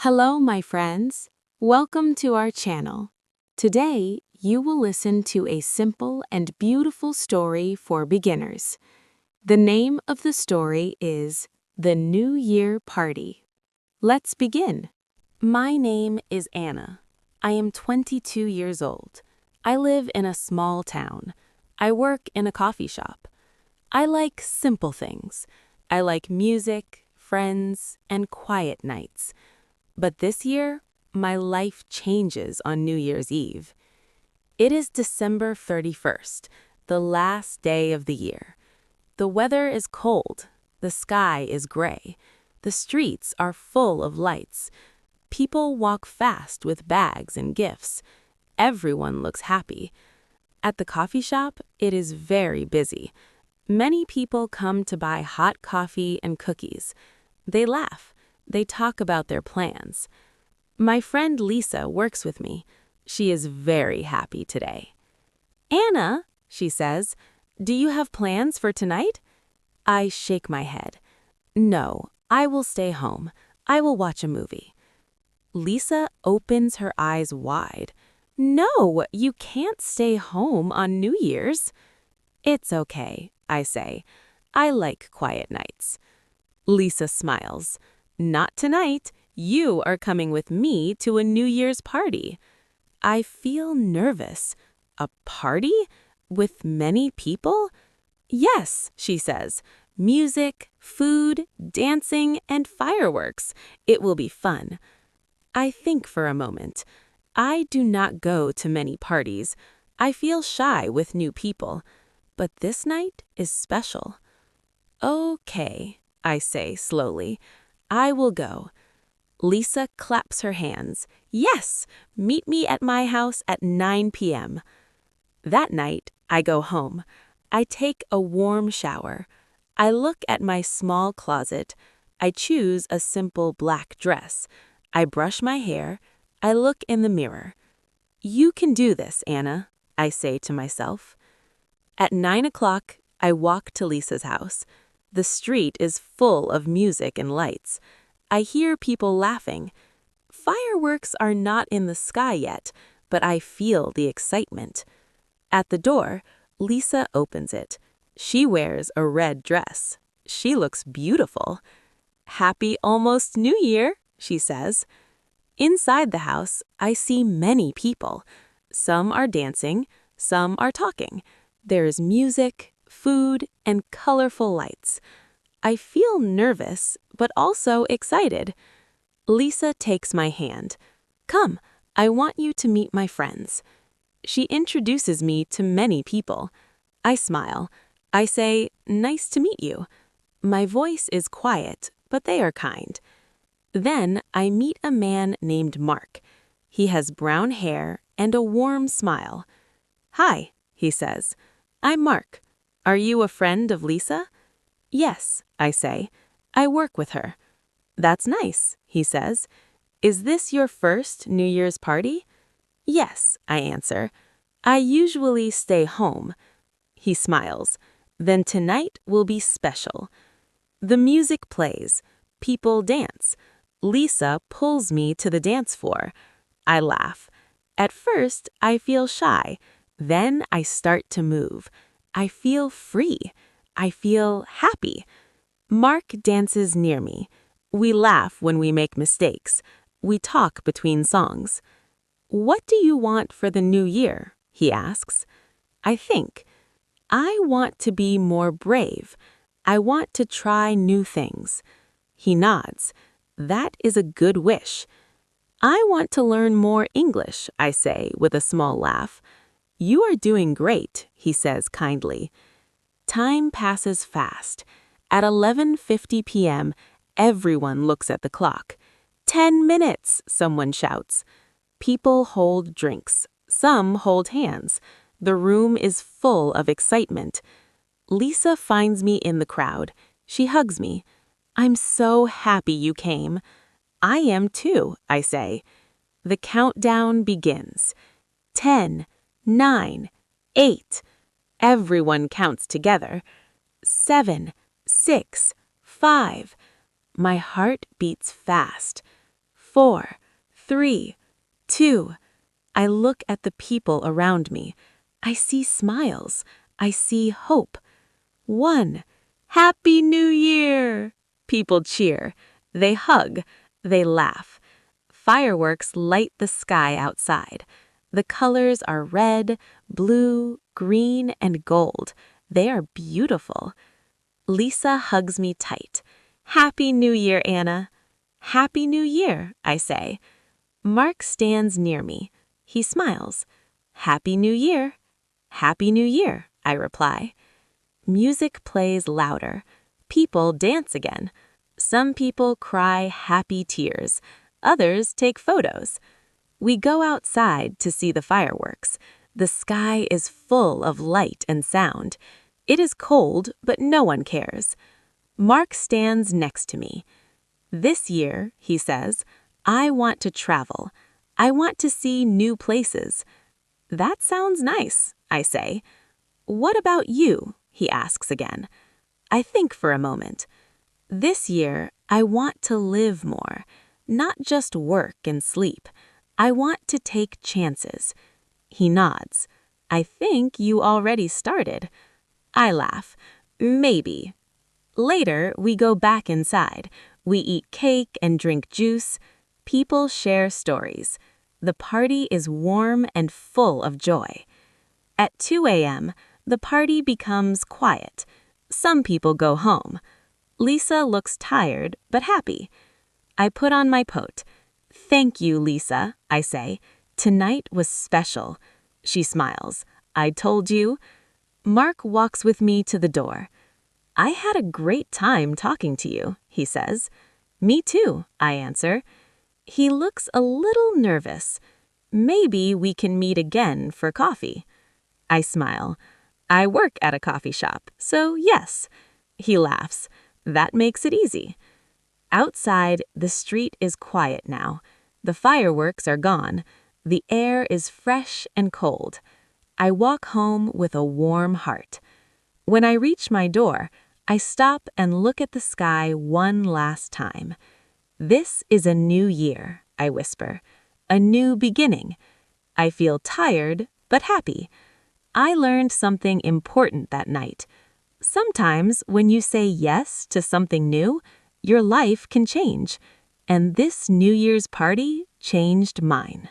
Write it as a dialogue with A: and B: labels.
A: Hello, my friends. Welcome to our channel. Today, you will listen to a simple and beautiful story for beginners. The name of the story is The New Year Party. Let's begin. My name is Anna. I am 22 years old. I live in a small town. I work in a coffee shop. I like simple things. I like music, friends, and quiet nights. But this year, my life changes on New Year's Eve. It is December 31st, the last day of the year. The weather is cold. The sky is gray. The streets are full of lights. People walk fast with bags and gifts. Everyone looks happy. At the coffee shop, it is very busy. Many people come to buy hot coffee and cookies. They laugh. They talk about their plans. My friend Lisa works with me. She is very happy today. Anna, she says, do you have plans for tonight? I shake my head. No, I will stay home. I will watch a movie. Lisa opens her eyes wide. No, you can't stay home on New Year's. It's okay, I say. I like quiet nights. Lisa smiles. Not tonight. You are coming with me to a New Year's party. I feel nervous. A party? With many people? Yes, she says. Music, food, dancing, and fireworks. It will be fun. I think for a moment. I do not go to many parties. I feel shy with new people. But this night is special. Okay, I say slowly. I will go. Lisa claps her hands. Yes, meet me at my house at 9 p.m. That night, I go home. I take a warm shower. I look at my small closet. I choose a simple black dress. I brush my hair. I look in the mirror. You can do this, Anna, I say to myself. At 9 o'clock, I walk to Lisa's house. The street is full of music and lights. I hear people laughing. Fireworks are not in the sky yet, but I feel the excitement. At the door, Lisa opens it. She wears a red dress. She looks beautiful. Happy almost New Year, she says. Inside the house, I see many people. Some are dancing, some are talking. There is music, food, and colorful lights. I feel nervous, but also excited. Lisa takes my hand. Come, I want you to meet my friends. She introduces me to many people. I smile. I say, nice to meet you. My voice is quiet, but they are kind. Then I meet a man named Mark. He has brown hair and a warm smile. Hi, he says. I'm Mark. Are you a friend of Lisa? Yes, I say. I work with her. That's nice, he says. Is this your first New Year's party? Yes, I answer. I usually stay home. He smiles. Then tonight will be special. The music plays. People dance. Lisa pulls me to the dance floor. I laugh. At first, I feel shy. Then I start to move. I feel free. I feel happy. Mark dances near me. We laugh when we make mistakes. We talk between songs. What do you want for the new year? He asks. I think. I want to be more brave. I want to try new things. He nods. That is a good wish. I want to learn more English, I say with a small laugh. You are doing great, he says kindly. Time passes fast. At 11:50 p.m., everyone looks at the clock. 10 minutes, someone shouts. People hold drinks. Some hold hands. The room is full of excitement. Lisa finds me in the crowd. She hugs me. I'm so happy you came. I am too, I say. The countdown begins. 10, 9, 8. Everyone counts together. 7, 6, 5. My heart beats fast. 4, 3, 2. I look at the people around me. I see smiles. I see hope. 1. Happy New Year! People cheer. They hug. They laugh. Fireworks light the sky outside. The colors are red, blue, green, and gold. They are beautiful. Lisa hugs me tight. Happy New Year, Anna. Happy New Year, I say. Mark stands near me. He smiles. Happy New Year. Happy New Year, I reply. Music plays louder. People dance again. Some people cry happy tears. Others take photos. We go outside to see the fireworks. The sky is full of light and sound. It is cold, but no one cares. Mark stands next to me. This year, he says, I want to travel. I want to see new places. That sounds nice, I say. What about you? He asks again. I think for a moment. This year, I want to live more, not just work and sleep. I want to take chances. He nods. I think you already started. I laugh. Maybe. Later, we go back inside. We eat cake and drink juice. People share stories. The party is warm and full of joy. At 2 a.m., the party becomes quiet. Some people go home. Lisa looks tired but happy. I put on my coat. Thank you, Lisa, I say. Tonight was special. She smiles. I told you. Mark walks with me to the door. I had a great time talking to you, he says. Me too, I answer. He looks a little nervous. Maybe we can meet again for coffee. I smile. I work at a coffee shop, so yes. He laughs. That makes it easy. Outside, the street is quiet now. The fireworks are gone. The air is fresh and cold. I walk home with a warm heart. When I reach my door, I stop and look at the sky one last time. This is a new year, I whisper. A new beginning. I feel tired, but happy. I learned something important that night. Sometimes when you say yes to something new, your life can change. And this New Year's party changed mine.